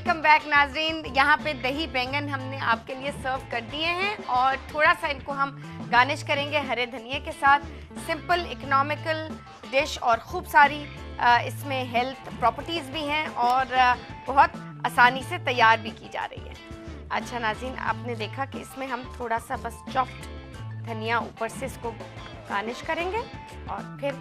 Welcome back नाजरीन। यहाँ पे दही बैंगन हमने आपके लिए सर्व कर दिए हैं और थोड़ा सा इनको हम गार्निश करेंगे हरे धनिए के साथ। सिंपल इकोनॉमिकल डिश और खूब सारी इसमें हेल्थ प्रॉपर्टीज़ भी हैं और बहुत आसानी से तैयार भी की जा रही है। अच्छा नाज़रीन, आपने देखा कि इसमें हम थोड़ा सा बस चॉप्ड धनिया ऊपर से इसको गार्निश करेंगे और फिर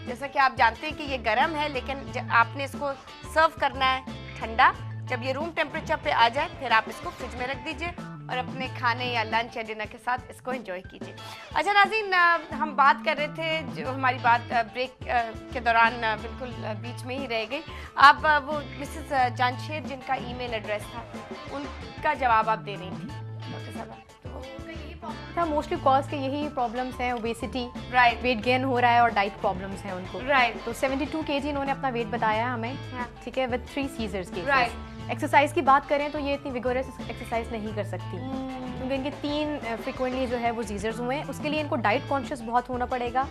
जैसा कि आप जानते हैं कि ये गर्म है, लेकिन आपने इसको सर्व करना है ठंडा। जब ये रूम टेम्परेचर पे आ जाए फिर आप इसको फ्रिज में रख दीजिए और अपने खाने या लंच या डिनर के साथ इसको एंजॉय कीजिए। अच्छा नाज़रीन, हम बात कर रहे थे, जो हमारी बात ब्रेक के दौरान बिल्कुल बीच में ही रह गई। आप वो मिसेस जानशेर जिनका ईमेल एड्रेस था, उनका जवाब आप दे रही थी डॉक्टर साहब। था मोस्टली कॉज के यही प्रॉब्लम्स हैं, ओबेसिटी, राइट, वेट गेन हो रहा है और डाइट प्रॉब्लम्स हैं उनको। राइट, तो 72 kg इन्होंने अपना वेट बताया हमें, ठीक है, विद 3 सीजर्स के। राइट। एक्सरसाइज की बात करें तो ये इतनी विगोरस एक्सरसाइज नहीं कर सकती क्योंकि इनके 3 फ्रिक्वेंटली जो है वो सीजर्स हुए हैं। उसके लिए इनको डाइट कॉन्शियस बहुत होना पड़ेगा।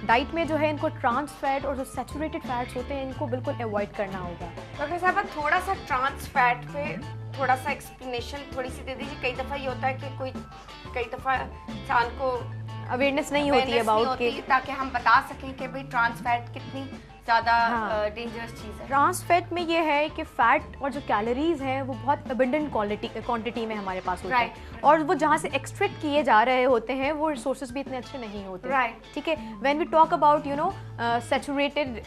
डाइट में जो है इनको ट्रांस फैट और जो सैचुरेटेड फैट्स होते हैं इनको बिल्कुल अवॉइड करना होगा। डॉक्टर साहब थोड़ा सा ट्रांस फैट पे थोड़ा सा एक्सप्लेनेशन थोड़ी सी दे दीजिए। कई दफ़ा ये होता है कि कई दफ़ा इंसान को अवेयरनेस नहीं होती है अबाउट के, ताकि हम बता सकें कि भाई ट्रांस फैट कितनी ज़्यादा डेंजरस चीज़ है। ट्रांस फैट में ये है कि फैट और जो कैलोरीज हैं वो बहुत अबंडेंट क्वांटिटी में हमारे पास होते हैं और वो जहाँ से एक्सट्रैक्ट किए जा रहे होते हैं वो रिसोर्सेज भी इतने अच्छे नहीं होते। राइट, ठीक है। When we talk about saturated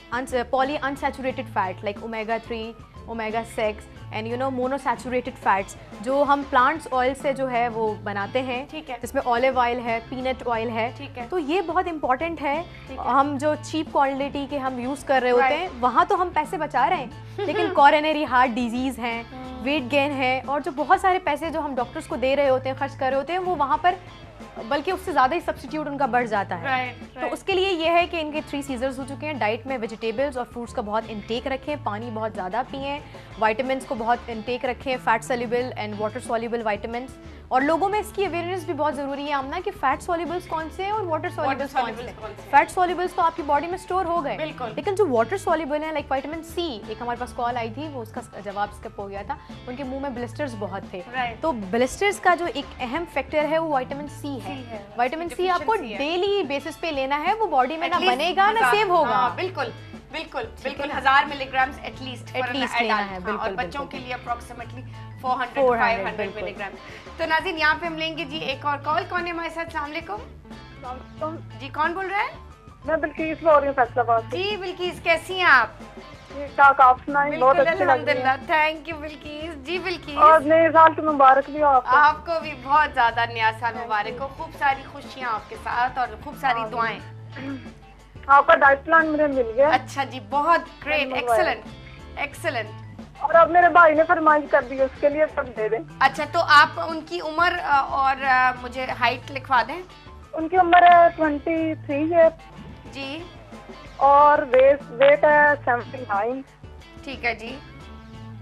poly unsaturated fat like omega 3, omega 6 and monounsaturated fats जो हम प्लांट्स ऑयल से जो है वो बनाते हैं, ठीक है, जिसमें ऑलिव ऑयल है, पीनट ऑयल है, ठीक है, तो ये बहुत इंपॉर्टेंट है। हम जो चीप क्वालिटी के हम यूज़ कर रहे होते हैं वहाँ तो हम पैसे बचा रहे हैं लेकिन कॉरोनरी हार्ट डिजीज़ हैं, वेट गेन है और जो बहुत सारे पैसे जो हम डॉक्टर्स को दे रहे होते हैं, खर्च कर रहे होते हैं, वो वहाँ पर बल्कि उससे ज़्यादा ही सब्स्टिट्यूट उनका बढ़ जाता है। तो उसके लिए ये है कि इनके 3 सीजर्स हो चुके हैं। डाइट में वेजिटेबल्स और फ्रूट्स का बहुत इंटेक रखें, पानी बहुत ज़्यादा पिएं, वाइटामिन्स को बहुत इंटेक रखें, fat soluble and water soluble vitamins. और लोगों में इसकी अवेयरनेस भी बहुत ज़रूरी है आमना कि फैट सोल्यूबल्स कौन से हैं और वाटर सोल्यूबल्स कौन से हैं। फैट सोल्यूबल्स तो आपकी बॉडी में स्टोर हो गए, लेकिन जो वाटर सोल्यूबल है लाइक विटामिन सी, एक हमारे पास कॉल आई थी, वो उसका जवाब स्किप हो गया था। उनके मुंह में ब्लिस्टर्स बहुत थे, तो ब्लिस्टर्स का जो एक अहम फैक्टर है वो विटामिन सी है। विटामिन सी आपको डेली बेसिस पे लेना है, वो बॉडी में ना बनेगा ना सेव होगा। बिल्कुल बिल्कुल बिल्कुल 1000 मिलीग्राम एटलीस्ट लेना है। बिल्कुल, और बच्चों के लिए अप्रोक्सीमेटली 400-500 मिलीग्राम। तो नाज़रीन यहाँ पे हम लेंगे जी एक और कॉल। कौन है हमारे साथ? अस्सलाम वालेकुम जी, कौन बोल रहा है? मैं बिल्किस बोल रही हूँ फैसलाबाद से। जी बिल्किस, कैसी हैं आप? ठीक-ठाक, आप सुनाएं? बहुत अच्छी लग रही है। Thank you Bilkis. जी बिल्किस, और नए साल की मुबारक भी हो आपको। आपको भी बहुत ज्यादा नया साल मुबारक हो, खूब सारी खुशियाँ आपके साथ और खूब सारी दुआएं। आपका डाइट प्लान मुझे मिल गया। अच्छा जी, बहुत ग्रेट, एक्सेलेंट एक्सेलेंट। और अब मेरे भाई ने फरमाइश कर दी, उसके लिए सब दे दें। अच्छा, तो आप उनकी उम्र और मुझे हाइट लिखवा दें। उनकी उम्र है 23 है जी और वेट है 79। ठीक है जी।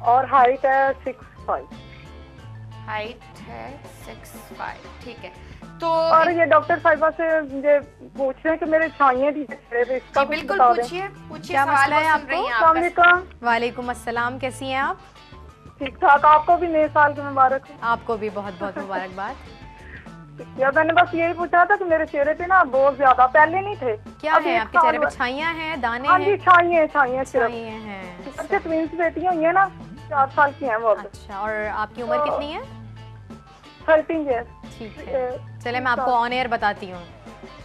और हाइट है 6'5". हाइट है 6'5", ठीक है। तो और ये डॉक्टर साहिबा से मुझे पूछ रहे हैं कि मेरे छाइयाँ थी, इसका बिल्कुल पूछिए क्या मसला है आपको? वालेकुम अस्सलाम, कैसी हैं आप? ठीक ठाक, आपको भी नए साल की मुबारक हो। आपको भी बहुत बहुत मुबारकबाद। या मैंने बस यही पूछा था कि मेरे चेहरे पे ना बहुत ज्यादा, पहले नहीं थे। क्या है आपके चेहरे पे? छाइयाँ हैं, दाने हैं? हाँ जी, छाइयाँ हैं। सबसे ट्विंस बेटियां हुई है ना, 4 साल की हैं वो। अच्छा, और आपकी उम्र कितनी है? 13 ईयर। ठीक है, चले मैं आपको ऑन एयर बताती हूँ।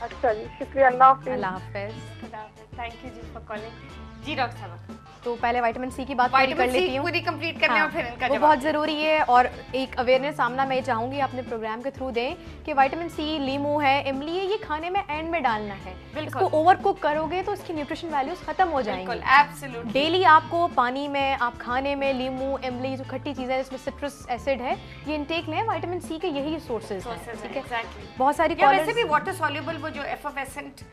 अच्छा जी, शुक्रिया, अल्लाह हाफिज़। अल्लाह हाफिज़। थैंक यू जी फॉर कॉलिंग। जी डॉक्टर साहब, तो पहले विटामिन सी की बात पूरी कर लेती हूँ, पूरी कंप्लीट करने और फिर इनका वो बहुत ज़रूरी है। और एक अवेयरनेस सामना मैं चाहूँगी अपने प्रोग्राम के थ्रू दें कि विटामिन सी, लीमू है, इमली है, ये खाने में एंड में डालना है। इसको ओवर कुक करोगे तो इसकी न्यूट्रिशन वैल्यूज खत्म हो जाएंगी। एब्सोल्युटली। डेली आपको पानी में, आप खाने में लीमू, इमली, जो खट्टी चीज़ें जिसमें सिट्रस एसिड है, ये इंटेक लें। विटामिन सी के यही सोर्सेज हैं, ठीक है। बहुत सारी वैसे भी वाटर सॉल्युबल वो जो एफर्वेसेंट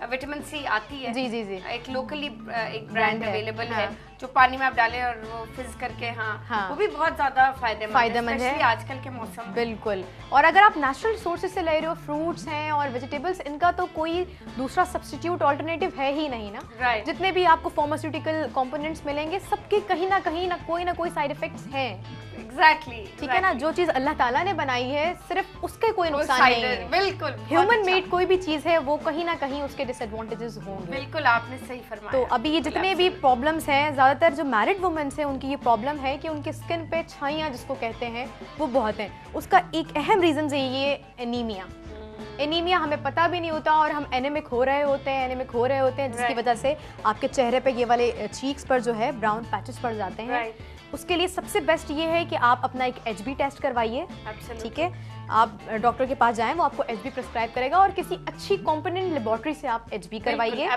विटामिन सी आती है, जी जी जी, एक लोकली एक ब्रांड अवेलेबल है, जो पानी में आप डालें और वो फिज करके, हाँ, वो भी बहुत ज्यादा फायदेमंद है आजकल के मौसम में। बिल्कुल। और अगर आप नेचुरल सोर्सेज से ले रहे हो, फ्रूट्स हैं और वेजिटेबल्स, इनका तो कोई दूसरा सब्स्टिट्यूट ऑल्टरनेटिव है ही नहीं ना। जितने भी आपको फार्मास्यूटिकल कंपोनेंट्स मिलेंगे, सबके कहीं ना कोई साइड इफेक्ट्स हैं। एग्जैक्टली, ठीक है ना। जो चीज अल्लाह ताला ने बनाई है, सिर्फ उसके कोई नुकसान नहीं है। बिल्कुल, ह्यूमन मेड कोई भी चीज है, वो कहीं ना कहीं उसके डिसएडवांटेजेस होंगे। बिल्कुल, आपने सही फरमाया। तो अभी ये जितने भी प्रॉब्लम्स हैं, ज्यादातर जो मैरिड वुमेन्स हैं उनकी ये प्रॉब्लम है कि उनकी स्किन पे छाइयाँ जिसको कहते हैं वो बहुत हैं। उसका एक अहम रीजन है ये एनीमिया। एनीमिया हमें पता भी नहीं होता और हम एनेमिक हो रहे होते हैं, जिसकी वजह से आपके चेहरे पे ये वाले चीक्स पर जो है ब्राउन पैचेस पड़ जाते हैं। उसके लिए सबसे बेस्ट ये है कि आप अपना एक HB टेस्ट करवाइए। ठीक है, आप डॉक्टर के पास जाएं, वो आपको HB प्रिस्क्राइब करेगा और किसी अच्छी कॉम्पोनेंट लेबोरेटरी से आप HB करवाइए।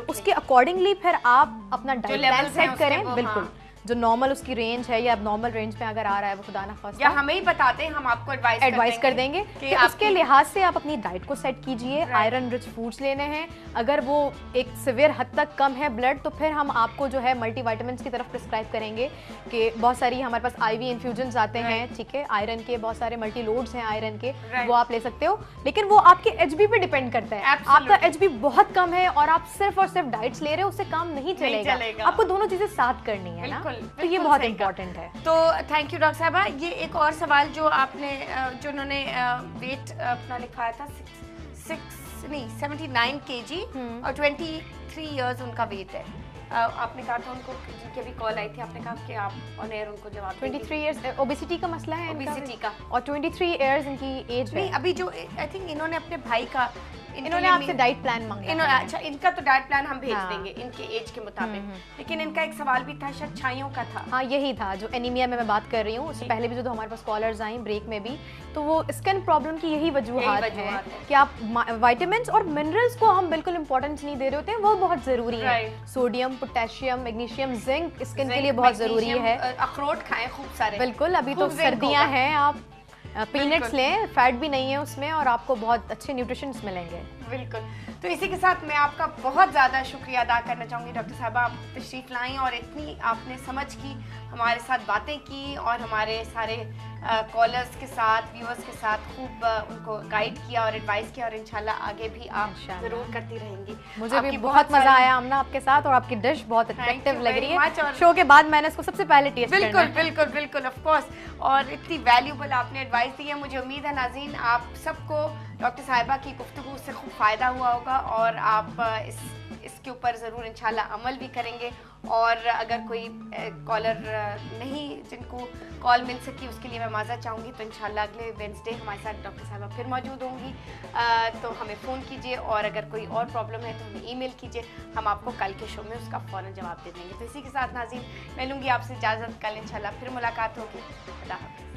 उसके अकॉर्डिंगली फिर आप अपना डाइट प्लान सेट करें। बिल्कुल, जो नॉर्मल उसकी रेंज है या नॉर्मल रेंज में अगर आ रहा है वो खुदा ना खास्ता, या हमें ही बताते हैं, हम आपको एडवाइस कर देंगे कि उसके लिहाज से आप अपनी डाइट को सेट कीजिए। आयरन रिच फूड्स लेने हैं, अगर वो एक सिवियर हद तक कम है ब्लड, तो फिर हम आपको जो है मल्टीविटामिन्स की तरफ प्रिस्क्राइब करेंगे कि बहुत सारी हमारे पास IV इन्फ्यूजन्स आते हैं। ठीक है, आयरन के बहुत सारे मल्टी लोड्स हैं आयरन के, वो आप ले सकते हो। लेकिन वो आपके HB पे डिपेंड करता है। आपका HB बहुत कम है और आप सिर्फ और सिर्फ डाइट्स ले रहे हो, उससे काम नहीं चलेगा। आपको दोनों चीजें साथ करनी है ना, तो ये बहुत इम्पोर्टेंट है। तो थैंक यू डॉक्टर साहबा। ये एक और सवाल जो आपने जो उन्होंने वेट अपना लिखवाया था 79 kg और 23 इयर्स उनका वेट है। आपने कहा था उनको, जिनकी अभी कॉल आई थी, आपने कहा कि आप ऑन एयर उनको जवाब 23 इयर्स ओबेसिटी का मसला है, ओबेसिटी का, और 23 इयर्स इनकी एज है। अभी जो आई थिंक इन्होंने अपने भाई का, इन्होंने आपसे डाइट प्लान मांगा है। अच्छा, इनका तो डाइट प्लान हम भेज देंगे इनके एज के मुताबिक, लेकिन इनका एक सवाल भी था शायद छाइयों का था। हाँ, यही था जो एनीमिया में मैं बात कर रही हूँ। उससे पहले भी जो हमारे पास कॉलर्स आई ब्रेक में भी, तो वो स्किन प्रॉब्लम की यही वजूहात है कि आप विटामिन्स और मिनरल्स को हम बिल्कुल इंपॉर्टेंस नहीं दे रहे होते हैं, वो बहुत जरूरी है। Sodium, potassium, magnesium, zinc skin के लिए बहुत जरूरी है। अखरोट खाएं खूब सारे। बिल्कुल, अभी तो सर्दियाँ हैं, आप पीनट्स लें, फैट भी नहीं है उसमें और आपको बहुत अच्छे न्यूट्रिशंस मिलेंगे। बिल्कुल। तो इसी के साथ मैं आपका बहुत ज़्यादा शुक्रिया अदा करना चाहूँगी डॉक्टर साहबा, आप तशरीफ़ लाई और इतनी आपने समझ की, हमारे साथ बातें की और हमारे सारे कॉलर्स के साथ, व्यूअर्स के साथ खूब उनको गाइड किया और एडवाइस किया, और इंशाल्लाह आगे भी आप ज़रूर करती रहेंगी। मुझे भी बहुत मज़ा आया आमना आपके साथ, और आपकी डिश बहुत अट्रैक्टिव लग रही है। शो के बाद मैंने इसको सबसे पहले टेस्ट करना है। बिल्कुल ऑफ कोर्स, और इतनी वैल्यूबल आपने एडवाइस दी है। मुझे उम्मीद है नाज़रीन आप सबको डॉक्टर साहिबा की गुफ्तगू से खूब फ़ायदा हुआ होगा और आप इसके ऊपर ज़रूर इंशाल्लाह अमल भी करेंगे। और अगर कोई कॉलर नहीं जिनको कॉल मिल सकी, उसके लिए मैं माज़रत चाहूँगी। तो इंशाल्लाह अगले वेडनेसडे हमारे साथ डॉक्टर साहिबा फिर मौजूद होंगी, तो हमें फ़ोन कीजिए, और अगर कोई और प्रॉब्लम है तो हमें ईमेल कीजिए, हम आपको कल के शो में उसका फ़ौरन जवाब दे देंगे। तो इसी के साथ नाज़रीन मैं लूँगी आपसे इजाज़त, कल इंशाल्लाह फिर मुलाकात होगी। खुदा हाफ़िज़।